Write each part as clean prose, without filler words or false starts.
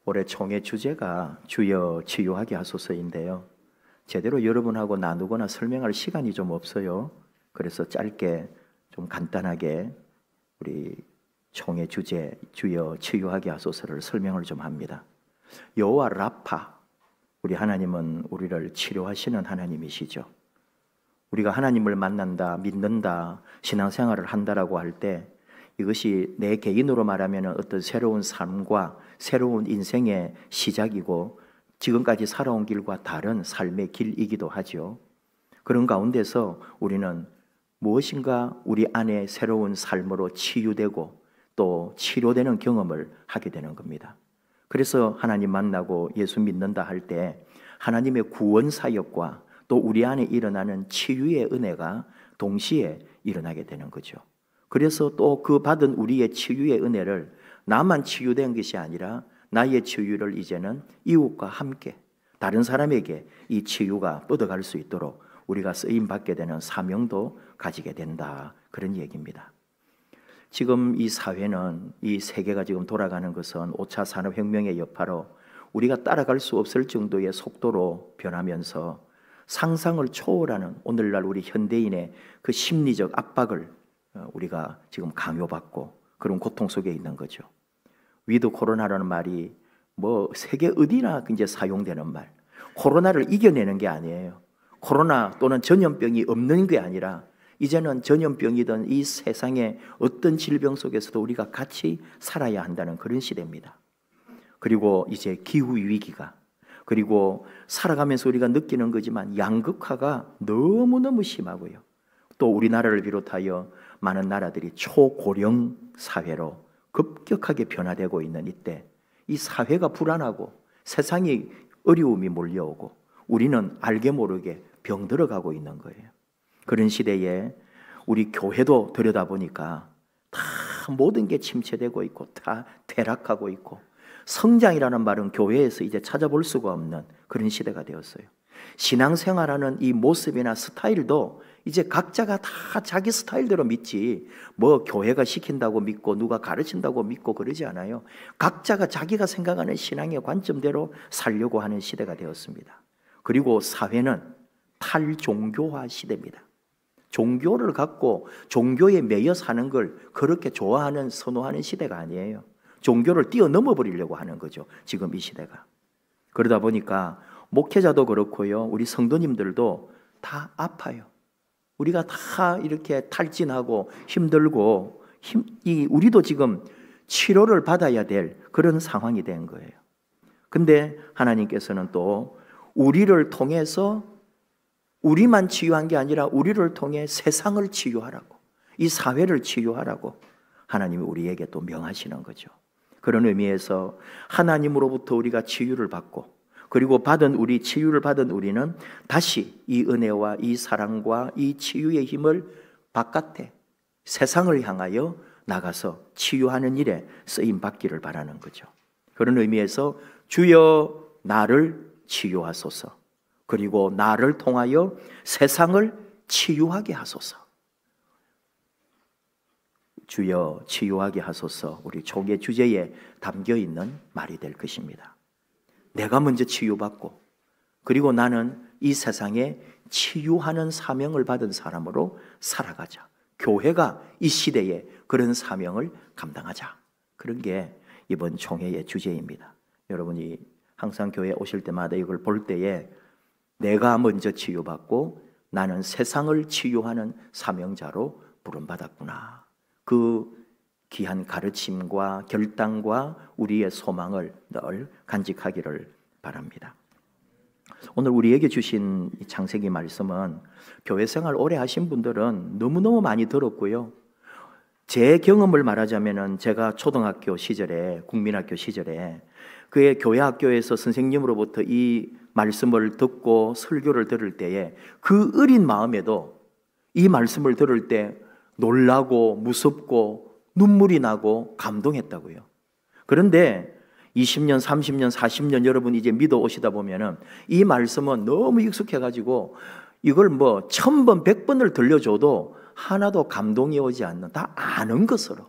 올해 총회 주제가 주여 치유하게 하소서인데요. 제대로 여러분하고 나누거나 설명할 시간이 좀 없어요. 그래서 짧게 좀 간단하게 우리 총회 주제 주여 치유하게 하소서를 설명을 좀 합니다. 여호와 라파, 우리 하나님은 우리를 치료하시는 하나님이시죠. 우리가 하나님을 만난다, 믿는다, 신앙생활을 한다라고 할 때 이것이 내 개인으로 말하면 어떤 새로운 삶과 새로운 인생의 시작이고 지금까지 살아온 길과 다른 삶의 길이기도 하죠. 그런 가운데서 우리는 무엇인가 우리 안에 새로운 삶으로 치유되고 또 치료되는 경험을 하게 되는 겁니다. 그래서 하나님 만나고 예수 믿는다 할 때 하나님의 구원 사역과 또 우리 안에 일어나는 치유의 은혜가 동시에 일어나게 되는 거죠. 그래서 또 그 받은 우리의 치유의 은혜를 나만 치유된 것이 아니라 나의 치유를 이제는 이웃과 함께 다른 사람에게 이 치유가 뻗어갈 수 있도록 우리가 쓰임받게 되는 사명도 가지게 된다, 그런 얘기입니다. 지금 이 사회는, 이 세계가 지금 돌아가는 것은 5차 산업혁명의 여파로 우리가 따라갈 수 없을 정도의 속도로 변하면서 상상을 초월하는 오늘날 우리 현대인의 그 심리적 압박을 우리가 지금 강요받고 그런 고통 속에 있는 거죠. 위드 코로나라는 말이 뭐 세계 어디나 이제 사용되는 말. 코로나를 이겨내는 게 아니에요. 코로나 또는 전염병이 없는 게 아니라 이제는 전염병이든 이 세상의 어떤 질병 속에서도 우리가 같이 살아야 한다는 그런 시대입니다. 그리고 이제 기후 위기가, 그리고 살아가면서 우리가 느끼는 거지만 양극화가 너무너무 심하고요. 또 우리나라를 비롯하여 많은 나라들이 초고령 사회로 급격하게 변화되고 있는 이때 이 사회가 불안하고 세상이 어려움이 몰려오고 우리는 알게 모르게 병들어가고 있는 거예요. 그런 시대에 우리 교회도 들여다보니까 다 모든 게 침체되고 있고 다 퇴락하고 있고 성장이라는 말은 교회에서 이제 찾아볼 수가 없는 그런 시대가 되었어요. 신앙생활하는 이 모습이나 스타일도 이제 각자가 다 자기 스타일대로 믿지 뭐 교회가 시킨다고 믿고 누가 가르친다고 믿고 그러지 않아요. 각자가 자기가 생각하는 신앙의 관점대로 살려고 하는 시대가 되었습니다. 그리고 사회는 탈종교화 시대입니다. 종교를 갖고 종교에 매여 사는 걸 그렇게 좋아하는, 선호하는 시대가 아니에요. 종교를 뛰어넘어 버리려고 하는 거죠, 지금 이 시대가. 그러다 보니까 목회자도 그렇고요, 우리 성도님들도 다 아파요. 우리가 다 이렇게 탈진하고 힘들고 우리도 지금 치료를 받아야 될 그런 상황이 된 거예요. 근데 하나님께서는 또 우리를 통해서 우리만 치유한 게 아니라 우리를 통해 세상을 치유하라고, 이 사회를 치유하라고 하나님이 우리에게 또 명하시는 거죠. 그런 의미에서 하나님으로부터 우리가 치유를 받고 그리고 치유를 받은 우리는 다시 이 은혜와 이 사랑과 이 치유의 힘을 바깥에 세상을 향하여 나가서 치유하는 일에 쓰임 받기를 바라는 거죠. 그런 의미에서 주여 나를 치유하소서, 그리고 나를 통하여 세상을 치유하게 하소서. 주여 치유하게 하소서, 우리 총회 주제에 담겨 있는 말이 될 것입니다. 내가 먼저 치유받고 그리고 나는 이 세상에 치유하는 사명을 받은 사람으로 살아가자. 교회가 이 시대에 그런 사명을 감당하자. 그런 게 이번 총회의 주제입니다. 여러분이 항상 교회 오실 때마다 이걸 볼 때에 내가 먼저 치유받고 나는 세상을 치유하는 사명자로 부름받았구나, 그 귀한 가르침과 결단과 우리의 소망을 늘 간직하기를 바랍니다. 오늘 우리에게 주신 이 창세기 말씀은 교회 생활 오래 하신 분들은 너무너무 많이 들었고요. 제 경험을 말하자면 제가 초등학교 시절에, 국민학교 시절에 그의 교회 학교에서 선생님으로부터 이 말씀을 듣고 설교를 들을 때에 그 어린 마음에도 이 말씀을 들을 때 놀라고 무섭고 눈물이 나고 감동했다고요. 그런데 20년, 30년, 40년 여러분 이제 믿어 오시다 보면은 이 말씀은 너무 익숙해가지고 이걸 뭐 1000번, 100번을 들려줘도 하나도 감동이 오지 않는, 다 아는 것으로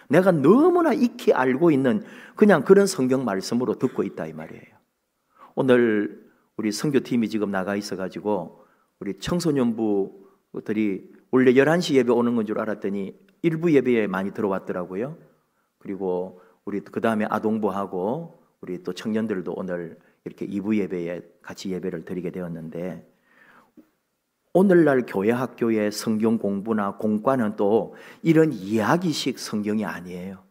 내가 너무나 익히 알고 있는 그냥 그런 성경 말씀으로 듣고 있다 이 말이에요. 오늘 우리 선교팀이 지금 나가 있어가지고 우리 청소년부들이 원래 11시 예배 오는 건 줄 알았더니 일부 예배에 많이 들어왔더라고요. 그리고 우리 그 다음에 아동부하고 우리 또 청년들도 오늘 이렇게 2부 예배에 같이 예배를 드리게 되었는데, 오늘날 교회 학교의 성경 공부나 공과는 또 이런 이야기식 성경이 아니에요.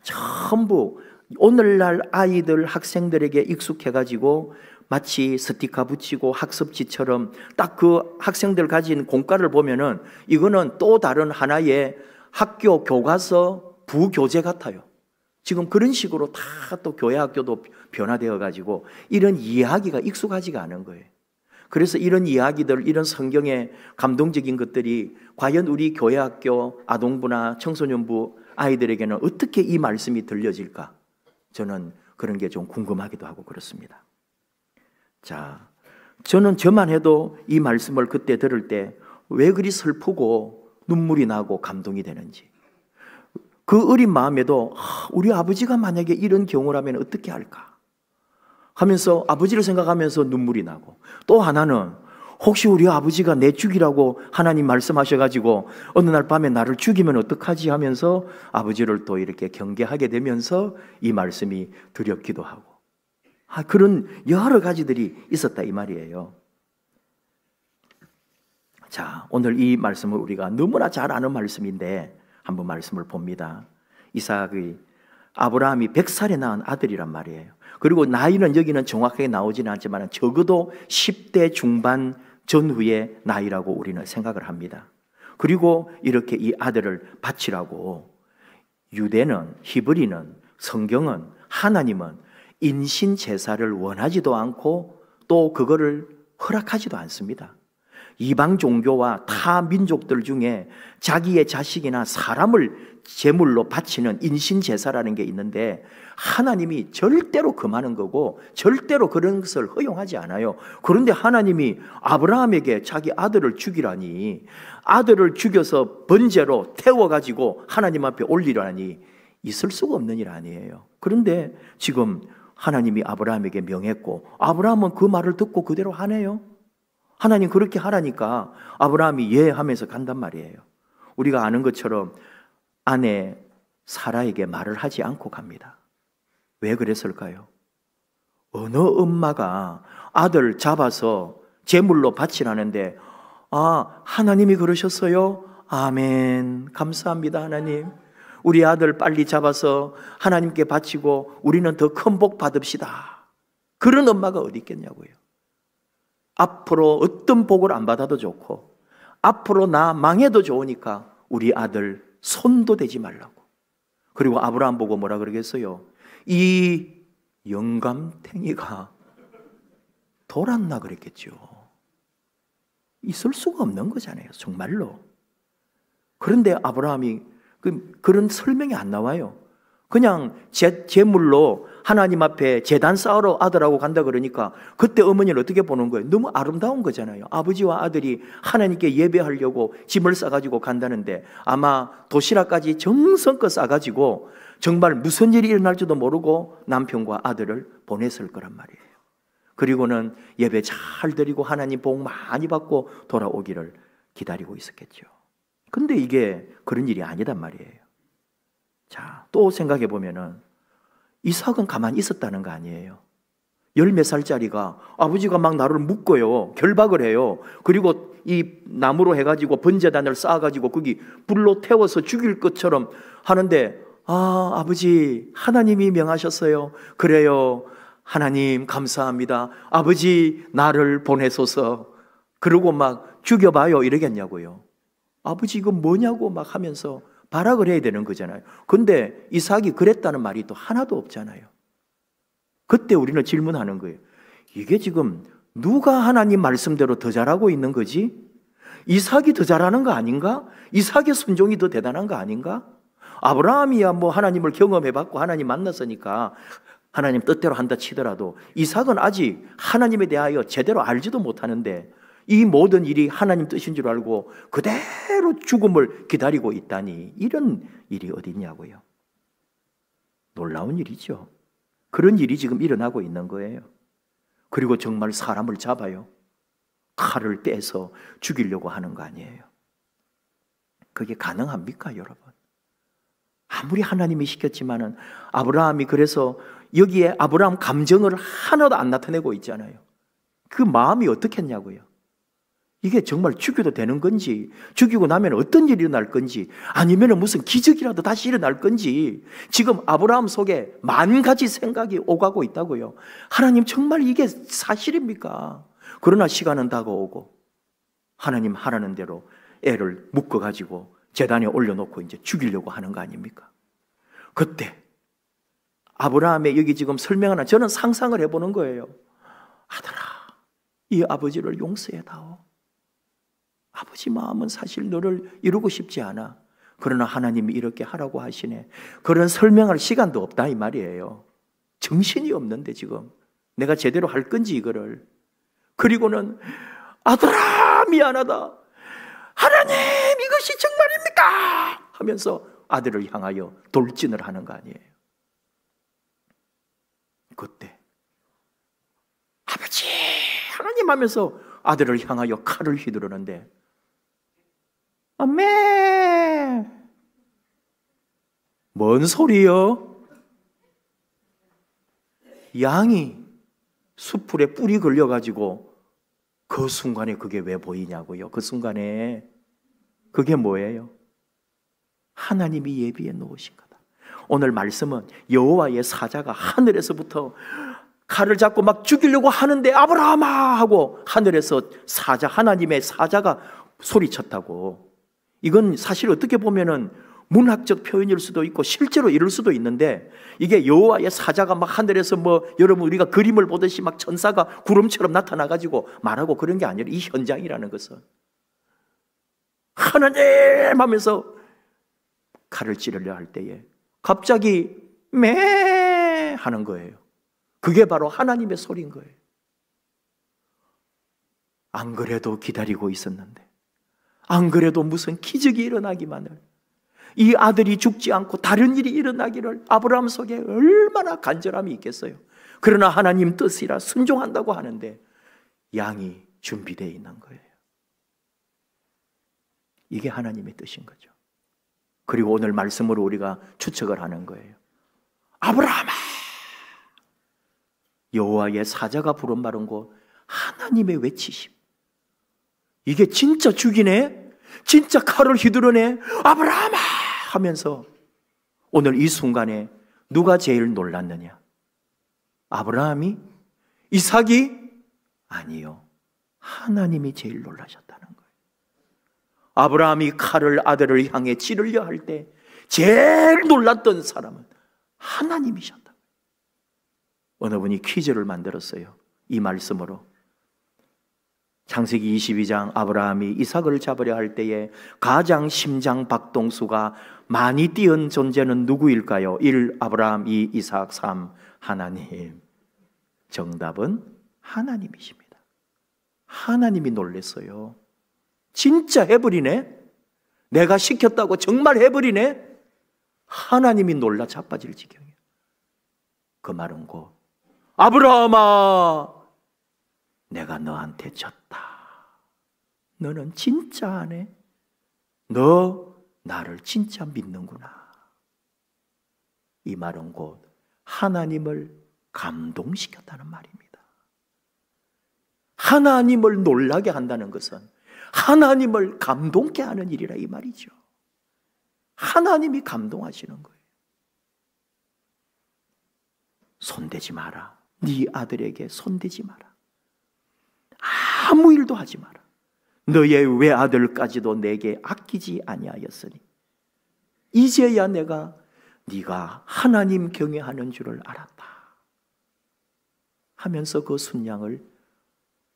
전부 오늘날 아이들 학생들에게 익숙해가지고 마치 스티커 붙이고 학습지처럼 딱 그 학생들 가진 공과를 보면은 이거는 또 다른 하나의 학교 교과서 부교재 같아요. 지금 그런 식으로 다 또 교회 학교도 변화되어 가지고 이런 이야기가 익숙하지가 않은 거예요. 그래서 이런 이야기들, 이런 성경의 감동적인 것들이 과연 우리 교회 학교 아동부나 청소년부 아이들에게는 어떻게 이 말씀이 들려질까? 저는 그런 게 좀 궁금하기도 하고 그렇습니다. 자, 저는 저만 해도 이 말씀을 그때 들을 때 왜 그리 슬프고 눈물이 나고 감동이 되는지, 그 어린 마음에도 우리 아버지가 만약에 이런 경우라면 어떻게 할까 하면서 아버지를 생각하면서 눈물이 나고, 또 하나는 혹시 우리 아버지가 내 죽이라고 하나님 말씀하셔가지고 어느 날 밤에 나를 죽이면 어떡하지 하면서 아버지를 또 이렇게 경계하게 되면서 이 말씀이 두렵기도 하고, 그런 여러 가지들이 있었다 이 말이에요. 자, 오늘 이 말씀을 우리가 너무나 잘 아는 말씀인데 한번 말씀을 봅니다. 이삭의 아브라함이 100살에 낳은 아들이란 말이에요. 그리고 나이는 여기는 정확하게 나오지는 않지만 적어도 10대 중반 전후의 나이라고 우리는 생각을 합니다. 그리고 이렇게 이 아들을 바치라고, 유대는, 히브리는, 성경은, 하나님은 인신 제사를 원하지도 않고 또 그거를 허락하지도 않습니다. 이방 종교와 타 민족들 중에 자기의 자식이나 사람을 제물로 바치는 인신 제사라는 게 있는데 하나님이 절대로 금하는 거고 절대로 그런 것을 허용하지 않아요. 그런데 하나님이 아브라함에게 자기 아들을 죽이라니, 아들을 죽여서 번제로 태워가지고 하나님 앞에 올리라니 있을 수가 없는 일 아니에요. 그런데 지금 하나님이 아브라함에게 명했고 아브라함은 그 말을 듣고 그대로 하네요. 하나님 그렇게 하라니까 아브라함이 예 하면서 간단 말이에요. 우리가 아는 것처럼 아내 사라에게 말을 하지 않고 갑니다. 왜 그랬을까요? 어느 엄마가 아들 잡아서 제물로 바치라는데 하나님이 그러셨어요? 아멘, 감사합니다 하나님. 우리 아들 빨리 잡아서 하나님께 바치고 우리는 더 큰 복 받읍시다. 그런 엄마가 어디 있겠냐고요. 앞으로 어떤 복을 안 받아도 좋고 앞으로 나 망해도 좋으니까 우리 아들 손도 대지 말라고. 그리고 아브라함 보고 뭐라 그러겠어요? 이 영감탱이가 돌았나 그랬겠죠. 있을 수가 없는 거잖아요, 정말로. 그런데 아브라함이 그런 설명이 안 나와요. 그냥 제물로 하나님 앞에 제단 쌓으러 아들하고 간다 그러니까 그때 어머니는 어떻게 보는 거예요? 너무 아름다운 거잖아요. 아버지와 아들이 하나님께 예배하려고 짐을 싸가지고 간다는데 아마 도시락까지 정성껏 싸가지고 정말 무슨 일이 일어날지도 모르고 남편과 아들을 보냈을 거란 말이에요. 그리고는 예배 잘 드리고 하나님 복 많이 받고 돌아오기를 기다리고 있었겠죠. 근데 이게 그런 일이 아니단 말이에요. 자, 또 생각해 보면은 이삭은 가만히 있었다는 거 아니에요. 10몇 살짜리가 아버지가 막 나를 묶어요. 결박을 해요. 그리고 이 나무로 해가지고 번제단을 쌓아가지고 거기 불로 태워서 죽일 것처럼 하는데 아버지 하나님이 명하셨어요. 그래요. 하나님 감사합니다. 아버지 나를 보내소서. 그러고 막 죽여봐요 이러겠냐고요. 아버지 이거 뭐냐고 막 하면서 발악을 해야 되는 거잖아요. 근데 이삭이 그랬다는 말이 또 하나도 없잖아요. 그때 우리는 질문하는 거예요. 이게 지금 누가 하나님 말씀대로 더 잘하고 있는 거지? 이삭이 더 잘하는 거 아닌가? 이삭의 순종이 더 대단한 거 아닌가? 아브라함이야 뭐 하나님을 경험해봤고 하나님 만났으니까 하나님 뜻대로 한다 치더라도 이삭은 아직 하나님에 대하여 제대로 알지도 못하는데 이 모든 일이 하나님 뜻인 줄 알고 그대로 죽음을 기다리고 있다니 이런 일이 어디 있냐고요. 놀라운 일이죠. 그런 일이 지금 일어나고 있는 거예요. 그리고 정말 사람을 잡아요. 칼을 빼서 죽이려고 하는 거 아니에요. 그게 가능합니까, 여러분? 아무리 하나님이 시켰지만은 아브라함이 그래서 여기에 아브라함 감정을 하나도 안 나타내고 있잖아요. 그 마음이 어떻겠냐고요. 이게 정말 죽여도 되는 건지, 죽이고 나면 어떤 일이 일어날 건지, 아니면 무슨 기적이라도 다시 일어날 건지, 지금 아브라함 속에 만 가지 생각이 오가고 있다고요. 하나님, 정말 이게 사실입니까? 그러나 시간은 다가오고 하나님 하라는 대로 애를 묶어가지고 제단에 올려놓고 이제 죽이려고 하는 거 아닙니까? 그때 아브라함의 여기 지금 설명하는, 저는 상상을 해보는 거예요. 아들아, 이 아버지를 용서해다오. 아버지 마음은 사실 너를 이루고 싶지 않아. 그러나 하나님이 이렇게 하라고 하시네. 그런 설명할 시간도 없다 이 말이에요. 정신이 없는데 지금 내가 제대로 할 건지 이거를. 그리고는 아들아 미안하다. 하나님 이것이 정말입니까? 하면서 아들을 향하여 돌진을 하는 거 아니에요. 그때 아버지 하나님 하면서 아들을 향하여 칼을 휘두르는데 아멘. 뭔 소리요? 양이 수풀에 뿔이 걸려가지고 그 순간에 그게 왜 보이냐고요. 그 순간에 그게 뭐예요? 하나님이 예비해 놓으신 거다. 오늘 말씀은 여호와의 사자가 하늘에서부터 칼을 잡고 막 죽이려고 하는데 아브라함아 하고 하늘에서 사자, 하나님의 사자가 소리쳤다고. 이건 사실 어떻게 보면은 문학적 표현일 수도 있고 실제로 이럴 수도 있는데, 이게 여호와의 사자가 막 하늘에서 뭐 여러분 우리가 그림을 보듯이 막 천사가 구름처럼 나타나가지고 말하고 그런 게 아니라 이 현장이라는 것은 하나님 하면서 칼을 찌르려 할 때에 갑자기 매 하는 거예요. 그게 바로 하나님의 소리인 거예요. 안 그래도 기다리고 있었는데, 안 그래도 무슨 기적이 일어나기만을, 이 아들이 죽지 않고 다른 일이 일어나기를 아브라함 속에 얼마나 간절함이 있겠어요. 그러나 하나님 뜻이라 순종한다고 하는데 양이 준비되어 있는 거예요. 이게 하나님의 뜻인 거죠. 그리고 오늘 말씀으로 우리가 추측을 하는 거예요. 아브라함아, 여호와의 사자가 부른 말은 곧 하나님의 외치심. 이게 진짜 죽이네, 진짜 칼을 휘두르네, 아브라함아 하면서 오늘 이 순간에 누가 제일 놀랐느냐? 아브라함이? 이삭이? 아니요, 하나님이 제일 놀라셨다는 거예요. 아브라함이 칼을 아들을 향해 찌르려 할 때 제일 놀랐던 사람은 하나님이셨다. 어느 분이 퀴즈를 만들었어요. 이 말씀으로. 창세기 22장, 아브라함이 이삭을 잡으려 할 때에 가장 심장 박동수가 많이 뛰은 존재는 누구일까요? 1. 아브라함, 2. 이삭, 3. 하나님. 정답은 하나님이십니다. 하나님이 놀랐어요. 진짜 해버리네? 내가 시켰다고 정말 해버리네? 하나님이 놀라 자빠질 지경이에요. 그 말은 곧 아브라함아, 내가 너한테 졌다. 너는 진짜 안 해? 너 나를 진짜 믿는구나. 이 말은 곧 하나님을 감동시켰다는 말입니다. 하나님을 놀라게 한다는 것은 하나님을 감동케 하는 일이라 이 말이죠. 하나님이 감동하시는 거예요. 손대지 마라. 네 아들에게 손대지 마라. 아무 일도 하지 마라. 너의 외아들까지도 내게 아끼지 아니하였으니 이제야 내가 네가 하나님 경외하는 줄을 알았다 하면서 그 순양을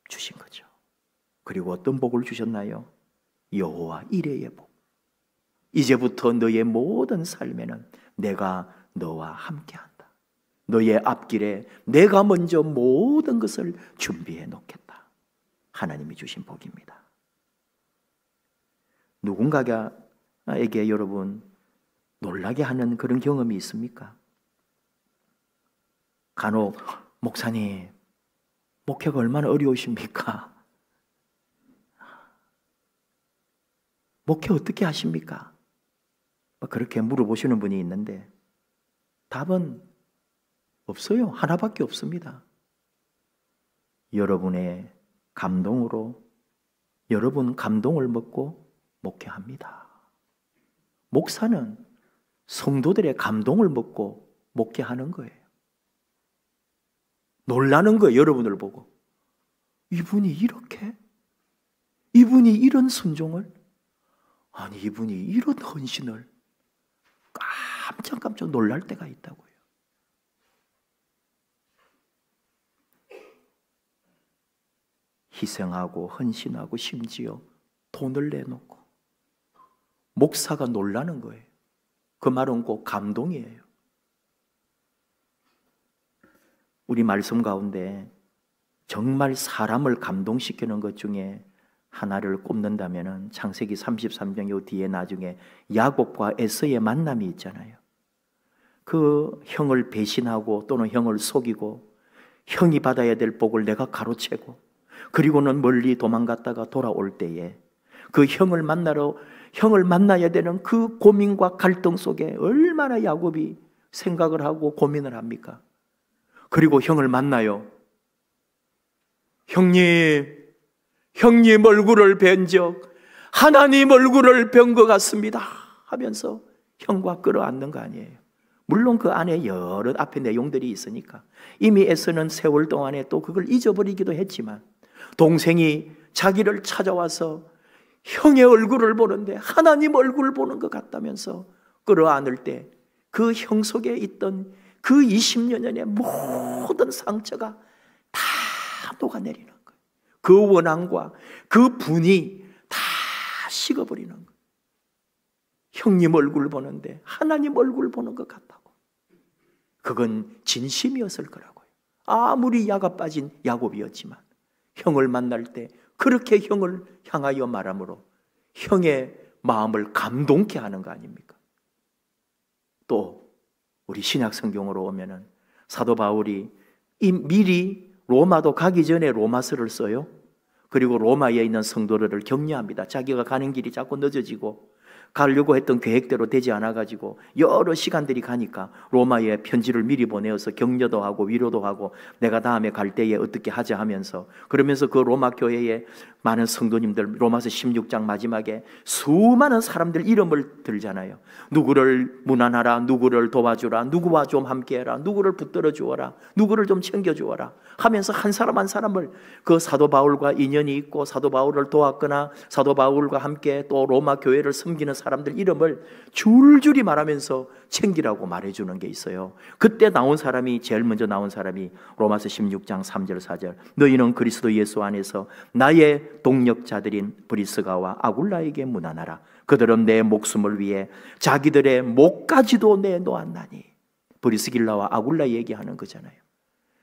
주신 거죠. 그리고 어떤 복을 주셨나요? 여호와 이레의 복. 이제부터 너의 모든 삶에는 내가 너와 함께한다. 너의 앞길에 내가 먼저 모든 것을 준비해 놓겠다. 하나님이 주신 복입니다. 누군가에게 여러분 놀라게 하는 그런 경험이 있습니까? 간혹 목사님, 목회가 얼마나 어려우십니까? 목회 어떻게 하십니까? 그렇게 물어보시는 분이 있는데 답은 없어요. 하나밖에 없습니다. 여러분의 감동으로 여러분 감동을 먹고 목회합니다. 목사는 성도들의 감동을 먹고 목회하는 거예요. 놀라는 거예요. 여러분을 보고. 이분이 이렇게? 이분이 이런 순종을? 아니, 이분이 이런 헌신을? 깜짝 놀랄 때가 있다고요. 희생하고 헌신하고 심지어 돈을 내놓고 목사가 놀라는 거예요. 그 말은 꼭 감동이에요. 우리 말씀 가운데 정말 사람을 감동시키는 것 중에 하나를 꼽는다면 창세기 33장 요 뒤에 나중에 야곱과 에서의 만남이 있잖아요. 그 형을 배신하고 또는 형을 속이고 형이 받아야 될 복을 내가 가로채고 그리고는 멀리 도망갔다가 돌아올 때에 그 형을 만나야 되는 그 고민과 갈등 속에 얼마나 야곱이 생각을 하고 고민을 합니까? 그리고 형을 만나요. 형님 얼굴을 뵌 적 하나님 얼굴을 뵌 것 같습니다 하면서 형과 끌어안는 거 아니에요. 물론 그 안에 여러 앞에 내용들이 있으니까 이미 에서는 세월 동안에 또 그걸 잊어버리기도 했지만 동생이 자기를 찾아와서 형의 얼굴을 보는데 하나님 얼굴을 보는 것 같다면서 끌어안을 때 그 형 속에 있던 그 20여 년의 모든 상처가 다 녹아내리는 거예요. 그 원한과 그 분이 다 식어버리는 거예요. 형님 얼굴 보는데 하나님 얼굴 보는 것 같다고. 그건 진심이었을 거라고요. 아무리 야가 빠진 야곱이었지만 형을 만날 때 그렇게 형을 향하여 말함으로 형의 마음을 감동케 하는 거 아닙니까? 또 우리 신약 성경으로 오면은 사도 바울이 미리 로마도 가기 전에 로마서를 써요. 그리고 로마에 있는 성도들을 격려합니다. 자기가 가는 길이 자꾸 늦어지고 가려고 했던 계획대로 되지 않아가지고 여러 시간들이 가니까 로마에 편지를 미리 보내어서 격려도 하고 위로도 하고 내가 다음에 갈 때에 어떻게 하자 하면서 그러면서 그 로마 교회에 많은 성도님들 로마서 16장 마지막에 수많은 사람들 이름을 들잖아요. 누구를 문안하라, 누구를 도와주라, 누구와 좀 함께해라, 누구를 붙들어 주어라, 누구를 좀 챙겨주어라 하면서 한 사람 한 사람을 그 사도 바울과 인연이 있고 사도 바울을 도왔거나 사도 바울과 함께 또 로마 교회를 섬기는 사람들 이름을 줄줄이 말하면서 챙기라고 말해주는 게 있어요. 그때 제일 먼저 나온 사람이 로마서 16장 3절 4절 너희는 그리스도 예수 안에서 나의 동력자들인 브리스가와 아굴라에게 문안하라. 그들은 내 목숨을 위해 자기들의 목까지도 내놓았나니. 브리스길라와 아굴라 얘기하는 거잖아요.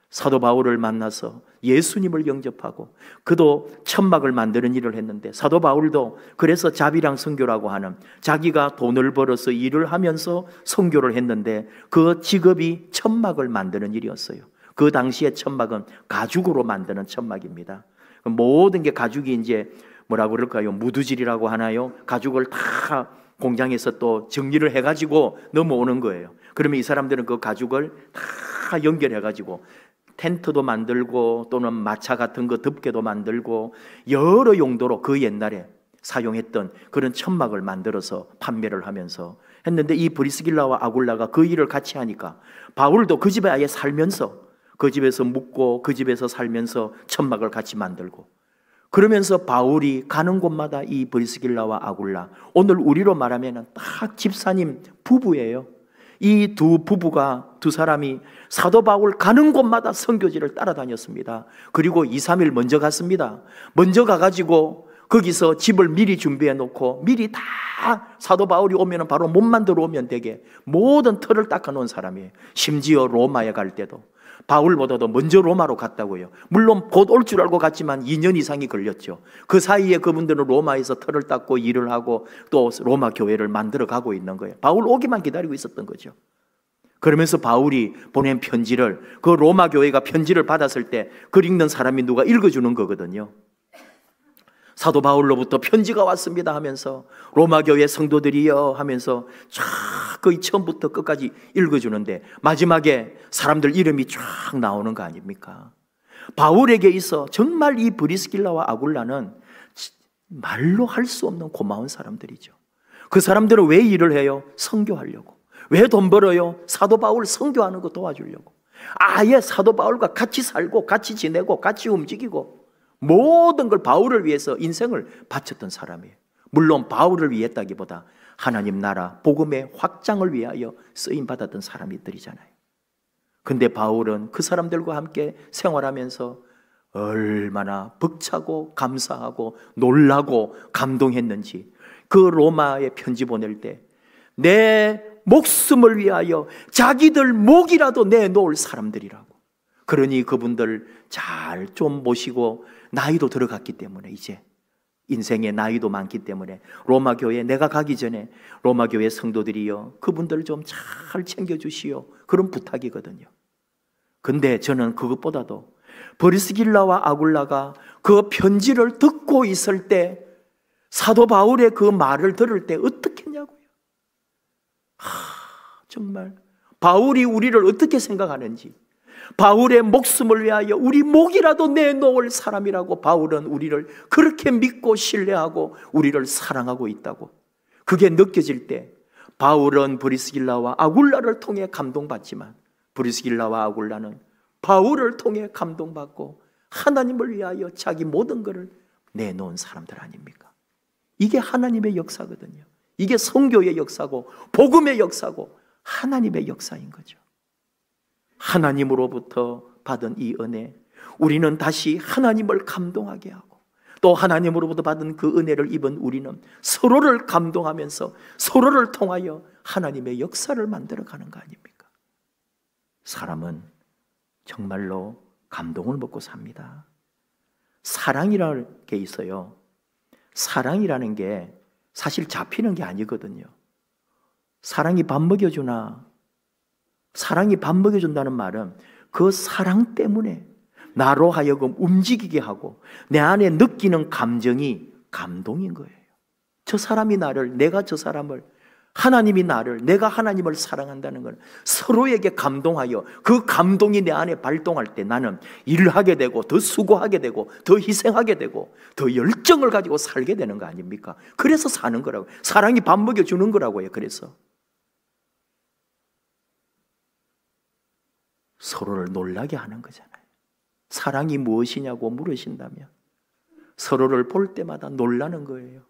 사도 바울을 만나서 예수님을 영접하고 그도 천막을 만드는 일을 했는데 사도 바울도 그래서 자비랑 선교라고 하는 자기가 돈을 벌어서 일을 하면서 선교를 했는데 그 직업이 천막을 만드는 일이었어요. 그 당시에 천막은 가죽으로 만드는 천막입니다. 모든 게 가죽이 이제 뭐라고 그럴까요? 무두질이라고 하나요? 가죽을 다 공장에서 또 정리를 해가지고 넘어오는 거예요. 그러면 이 사람들은 그 가죽을 다 연결해가지고 텐트도 만들고 또는 마차 같은 거 덮개도 만들고 여러 용도로 그 옛날에 사용했던 그런 천막을 만들어서 판매를 하면서 했는데 이 브리스길라와 아굴라가 그 일을 같이 하니까 바울도 그 집에 아예 살면서 그 집에서 묵고 그 집에서 살면서 천막을 같이 만들고 그러면서 바울이 가는 곳마다 이 브리스길라와 아굴라 오늘 우리로 말하면 딱 집사님 부부예요. 이 두 사람이 사도 바울 가는 곳마다 선교지를 따라다녔습니다. 그리고 2, 3일 먼저 갔습니다. 먼저 가가지고 거기서 집을 미리 준비해 놓고 미리 다 사도 바울이 오면 바로 몸만 들어오면 되게 모든 틀을 닦아 놓은 사람이에요. 심지어 로마에 갈 때도 바울보다도 먼저 로마로 갔다고요. 물론 곧 올 줄 알고 갔지만 2년 이상이 걸렸죠. 그 사이에 그분들은 로마에서 틀을 닦고 일을 하고 또 로마 교회를 만들어 가고 있는 거예요. 바울 오기만 기다리고 있었던 거죠. 그러면서 바울이 보낸 편지를, 그 로마 교회가 편지를 받았을 때 글 읽는 사람이 누가 읽어주는 거거든요. 사도 바울로부터 편지가 왔습니다 하면서 로마 교회 성도들이여 하면서 쫙 거의 처음부터 끝까지 읽어주는데 마지막에 사람들 이름이 쫙 나오는 거 아닙니까? 바울에게 있어 정말 이 브리스길라와 아굴라는 말로 할 수 없는 고마운 사람들이죠. 그 사람들은 왜 일을 해요? 선교하려고. 왜 돈 벌어요? 사도 바울 선교하는 거 도와주려고. 아예 사도 바울과 같이 살고 같이 지내고 같이 움직이고 모든 걸 바울을 위해서 인생을 바쳤던 사람이에요. 물론 바울을 위했다기보다 하나님 나라 복음의 확장을 위하여 쓰임받았던 사람들이잖아요. 근데 바울은 그 사람들과 함께 생활하면서 얼마나 벅차고 감사하고 놀라고 감동했는지, 그 로마에 편지 보낼 때 내 목숨을 위하여 자기들 목이라도 내놓을 사람들이라고. 그러니 그분들 잘 좀 모시고, 나이도 들어갔기 때문에 이제 인생의 나이도 많기 때문에 로마 교회, 내가 가기 전에 로마 교회 성도들이여 그분들 좀 잘 챙겨주시오, 그런 부탁이거든요. 근데 저는 그것보다도 브리스길라와 아굴라가 그 편지를 듣고 있을 때 사도 바울의 그 말을 들을 때 어떻게 했냐고요. 정말 바울이 우리를 어떻게 생각하는지, 바울의 목숨을 위하여 우리 목이라도 내놓을 사람이라고 바울은 우리를 그렇게 믿고 신뢰하고 우리를 사랑하고 있다고. 그게 느껴질 때 바울은 브리스길라와 아굴라를 통해 감동받지만 브리스길라와 아굴라는 바울을 통해 감동받고 하나님을 위하여 자기 모든 것을 내놓은 사람들 아닙니까? 이게 하나님의 역사거든요. 이게 선교의 역사고 복음의 역사고 하나님의 역사인 거죠. 하나님으로부터 받은 이 은혜, 우리는 다시 하나님을 감동하게 하고 또 하나님으로부터 받은 그 은혜를 입은 우리는 서로를 감동하면서 서로를 통하여 하나님의 역사를 만들어가는 거 아닙니까? 사람은 정말로 감동을 먹고 삽니다. 사랑이라는 게 있어요. 사랑이라는 게 사실 잡히는 게 아니거든요. 사랑이 밥 먹여주나, 사랑이 밥 먹여준다는 말은 그 사랑 때문에 나로 하여금 움직이게 하고 내 안에 느끼는 감정이 감동인 거예요. 저 사람이 나를, 내가 저 사람을, 하나님이 나를, 내가 하나님을 사랑한다는 건 서로에게 감동하여 그 감동이 내 안에 발동할 때 나는 일을 하게 되고 더 수고하게 되고 더 희생하게 되고 더 열정을 가지고 살게 되는 거 아닙니까? 그래서 사는 거라고. 사랑이 밥 먹여주는 거라고요. 그래서 서로를 놀라게 하는 거잖아요. 사랑이 무엇이냐고 물으신다면 서로를 볼 때마다 놀라는 거예요.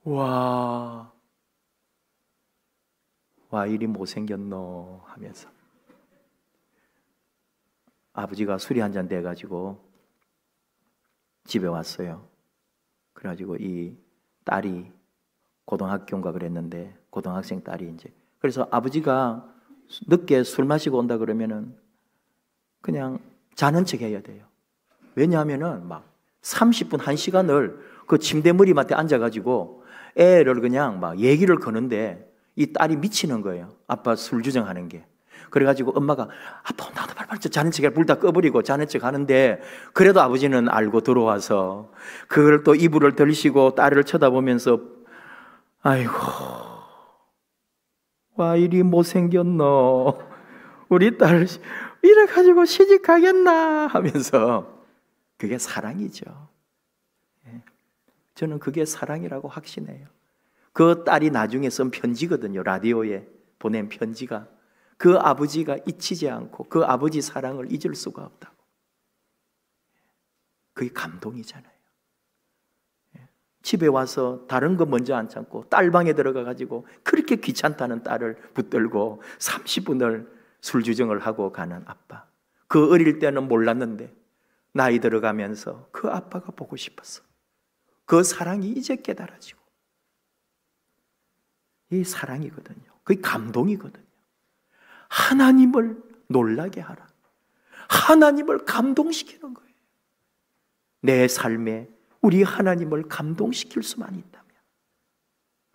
와 이리 못생겼노 하면서. 아버지가 술이 한 잔 돼가지고 집에 왔어요. 그래가지고 이 딸이 고등학교인가 그랬는데 고등학생 딸이 이제, 그래서 아버지가 늦게 술 마시고 온다 그러면은 그냥 자는 척 해야 돼요. 왜냐하면은 막 30분, 1시간을 그 침대 머리맡에 앉아가지고 애를 그냥 막 얘기를 거는데 이 딸이 미치는 거예요. 아빠 술 주정하는 게. 그래가지고 엄마가 아빠 나도 빨리 자는 척해, 불 다 꺼버리고 자는 척 하는데 그래도 아버지는 알고 들어와서 그걸 또 이불을 덜시고 딸을 쳐다보면서 아이고 와 이리 못생겼노, 우리 딸 이래가지고 시집가겠나 하면서. 그게 사랑이죠. 저는 그게 사랑이라고 확신해요. 그 딸이 나중에 쓴 편지거든요. 라디오에 보낸 편지가. 그 아버지가 잊히지 않고 그 아버지 사랑을 잊을 수가 없다고. 그게 감동이잖아요. 집에 와서 다른 거 먼저 안 참고 딸 방에 들어가가지고 그렇게 귀찮다는 딸을 붙들고 30분을 술주정을 하고 가는 아빠. 그 어릴 때는 몰랐는데 나이 들어가면서 그 아빠가 보고 싶었어. 그 사랑이 이제 깨달아지고. 이 사랑이거든요. 그게 감동이거든요. 하나님을 놀라게 하라. 하나님을 감동시키는 거예요. 내 삶에 우리 하나님을 감동시킬 수만 있다면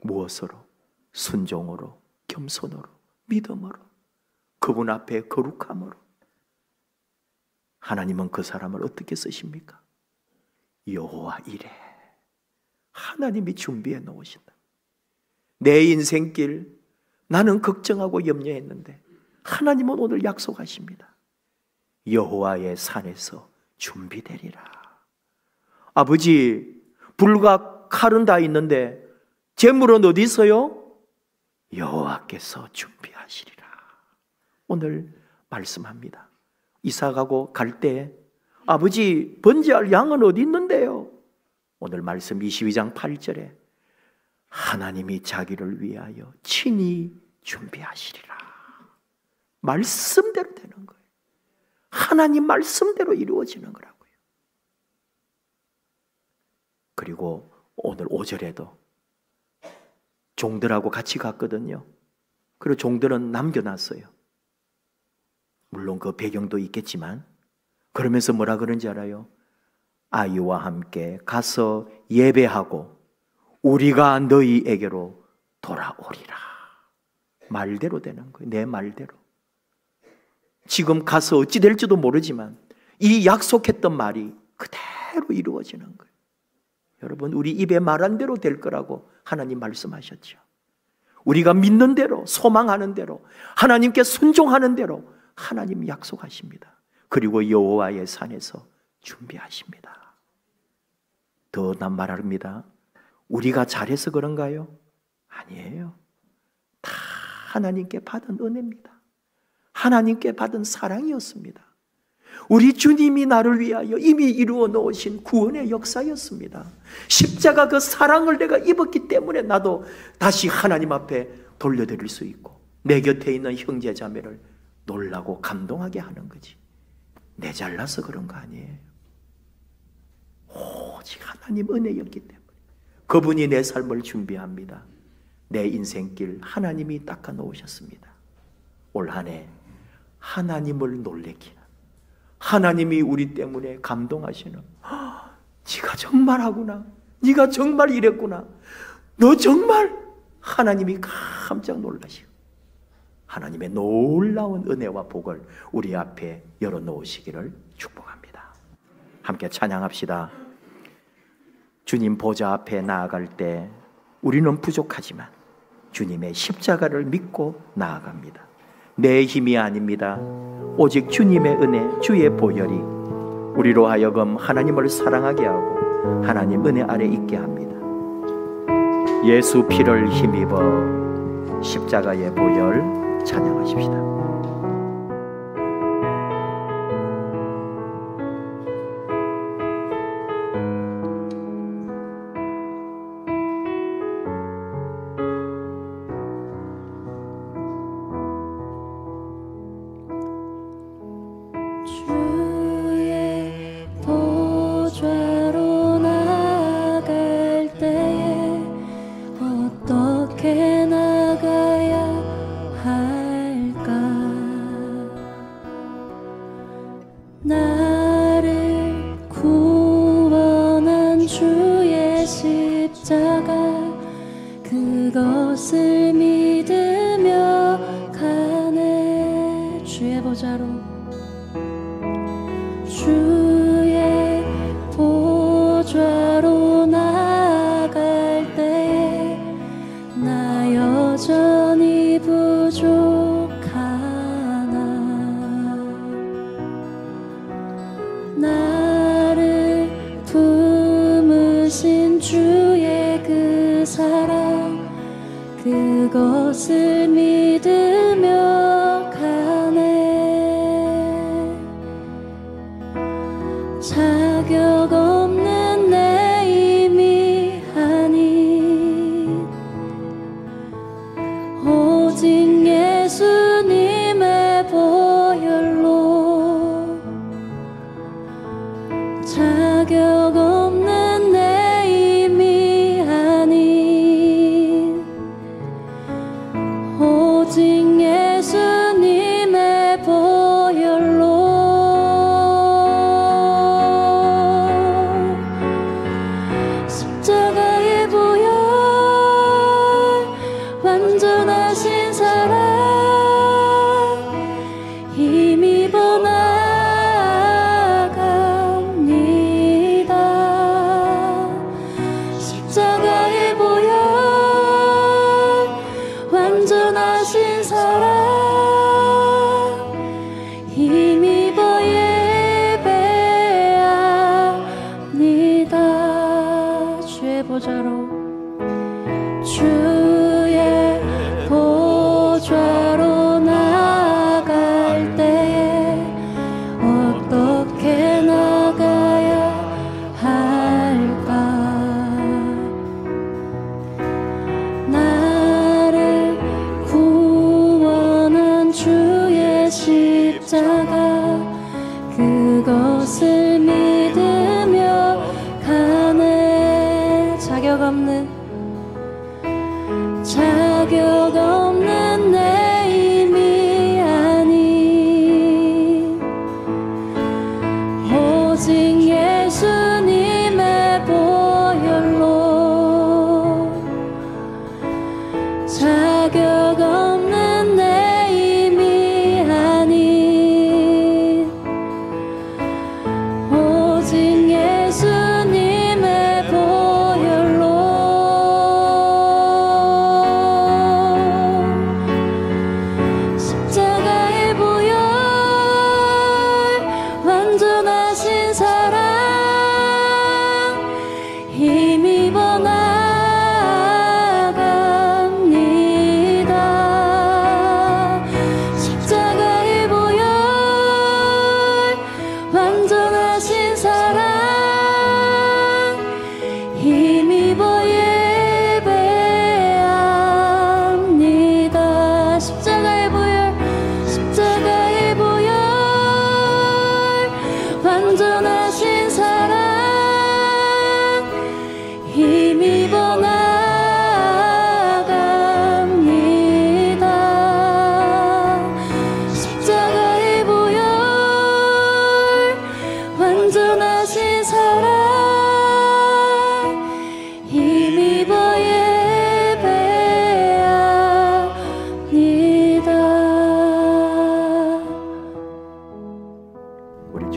무엇으로? 순종으로, 겸손으로, 믿음으로, 그분 앞에 거룩함으로. 하나님은 그 사람을 어떻게 쓰십니까? 여호와 이레, 하나님이 준비해 놓으신다. 내 인생길 나는 걱정하고 염려했는데 하나님은 오늘 약속하십니다. 여호와의 산에서 준비되리라. 아버지, 불과 칼은 다 있는데 재물은 어디 있어요? 여호와께서 준비하시리라. 오늘 말씀합니다. 이사 가고 갈 때 아버지, 번제할 양은 어디 있는데요? 오늘 말씀 22장 8절에 하나님이 자기를 위하여 친히 준비하시리라. 말씀대로 되는 거예요. 하나님 말씀대로 이루어지는 거라고요. 그리고 오늘 5절에도 종들하고 같이 갔거든요. 그리고 종들은 남겨놨어요. 물론 그 배경도 있겠지만, 그러면서 뭐라 그런지 알아요? 아이와 함께 가서 예배하고 우리가 너희에게로 돌아오리라. 말대로 되는 거예요. 내 말대로. 지금 가서 어찌 될지도 모르지만 이 약속했던 말이 그대로 이루어지는 거예요. 여러분, 우리 입에 말한 대로 될 거라고 하나님 말씀하셨죠. 우리가 믿는 대로, 소망하는 대로, 하나님께 순종하는 대로 하나님 약속하십니다. 그리고 여호와의 산에서 준비하십니다. 더 난 말합니다. 우리가 잘해서 그런가요? 아니에요. 다 하나님께 받은 은혜입니다. 하나님께 받은 사랑이었습니다. 우리 주님이 나를 위하여 이미 이루어 놓으신 구원의 역사였습니다. 십자가 그 사랑을 내가 입었기 때문에 나도 다시 하나님 앞에 돌려드릴 수 있고 내 곁에 있는 형제 자매를 놀라고 감동하게 하는 거지. 내 잘나서 그런 거 아니에요. 오직 하나님 은혜였기 때문에 그분이 내 삶을 준비합니다. 내 인생길 하나님이 닦아 놓으셨습니다. 올 한 해 하나님을 놀래키는, 하나님이 우리 때문에 감동하시는, 네가 정말 하구나, 네가 정말 이랬구나, 너 정말, 하나님이 깜짝 놀라시고 하나님의 놀라운 은혜와 복을 우리 앞에 열어놓으시기를 축복합니다. 함께 찬양합시다. 주님 보좌 앞에 나아갈 때 우리는 부족하지만 주님의 십자가를 믿고 나아갑니다. 내 힘이 아닙니다. 오직 주님의 은혜, 주의 보혈이 우리로 하여금 하나님을 사랑하게 하고 하나님 은혜 아래 있게 합니다. 예수 피를 힘입어 십자가의 보혈 찬양하십시다. 그것을 믿으며 가네. 주의 보좌로, 주의 보좌로 나아갈 때에 나 여전히 부족하나. 나를 품으신 주의 그 사랑, 그것을 믿으며 가네. 자격 없는 내 힘이 아닌 오직 예수님의 보혈로, 자격 없는 내 힘이 아닌 오직 예수님의 보혈로,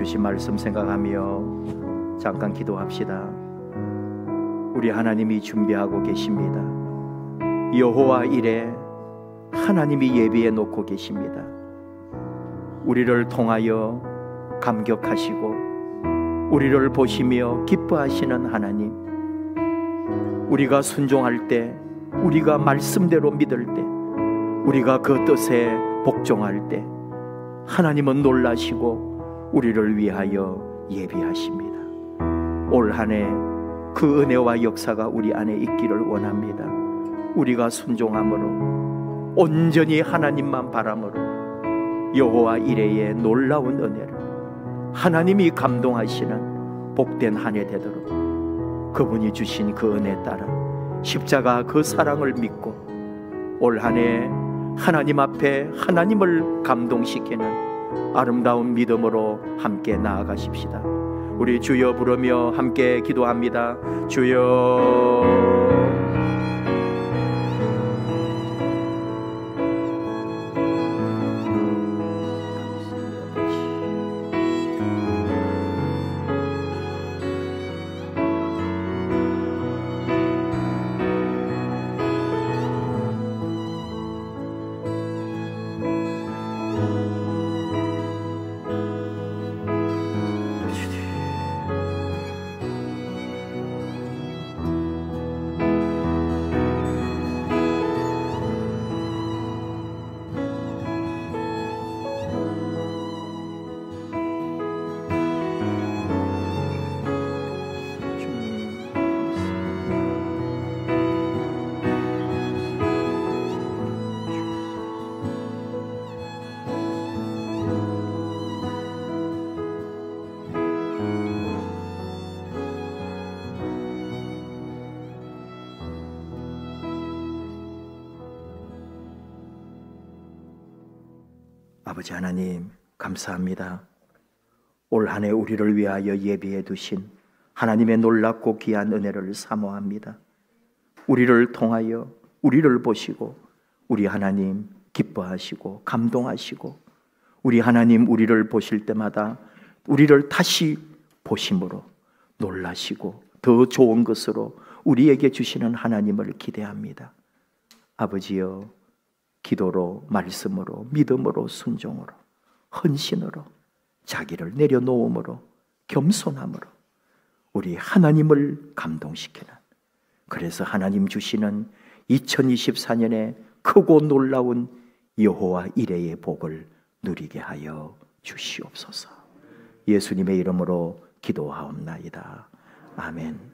주신 말씀 생각하며 잠깐 기도합시다. 우리 하나님이 준비하고 계십니다. 여호와 이레 하나님이 예비해 놓고 계십니다. 우리를 통하여 감격하시고 우리를 보시며 기뻐하시는 하나님, 우리가 순종할 때, 우리가 말씀대로 믿을 때, 우리가 그 뜻에 복종할 때 하나님은 놀라시고 우리를 위하여 예비하십니다. 올 한 해 그 은혜와 역사가 우리 안에 있기를 원합니다. 우리가 순종함으로, 온전히 하나님만 바람으로 여호와 이레의 놀라운 은혜를, 하나님이 감동하시는 복된 한 해 되도록 그분이 주신 그 은혜 따라 십자가 그 사랑을 믿고 올 한 해 하나님 앞에 하나님을 감동시키는 아름다운 믿음으로 함께 나아가십시다. 우리 주여 부르며 함께 기도합니다. 주여. 아버지 하나님, 감사합니다. 올 한 해 우리를 위하여 예비해 두신 하나님의 놀랍고 귀한 은혜를 사모합니다. 우리를 통하여 우리를 보시고 우리 하나님 기뻐하시고 감동하시고, 우리 하나님 우리를 보실 때마다 우리를 다시 보심으로 놀라시고 더 좋은 것으로 우리에게 주시는 하나님을 기대합니다. 아버지여, 기도로, 말씀으로, 믿음으로, 순종으로, 헌신으로, 자기를 내려놓음으로, 겸손함으로 우리 하나님을 감동시키는, 그래서 하나님 주시는 2024년에 크고 놀라운 여호와 이레의 복을 누리게 하여 주시옵소서. 예수님의 이름으로 기도하옵나이다. 아멘.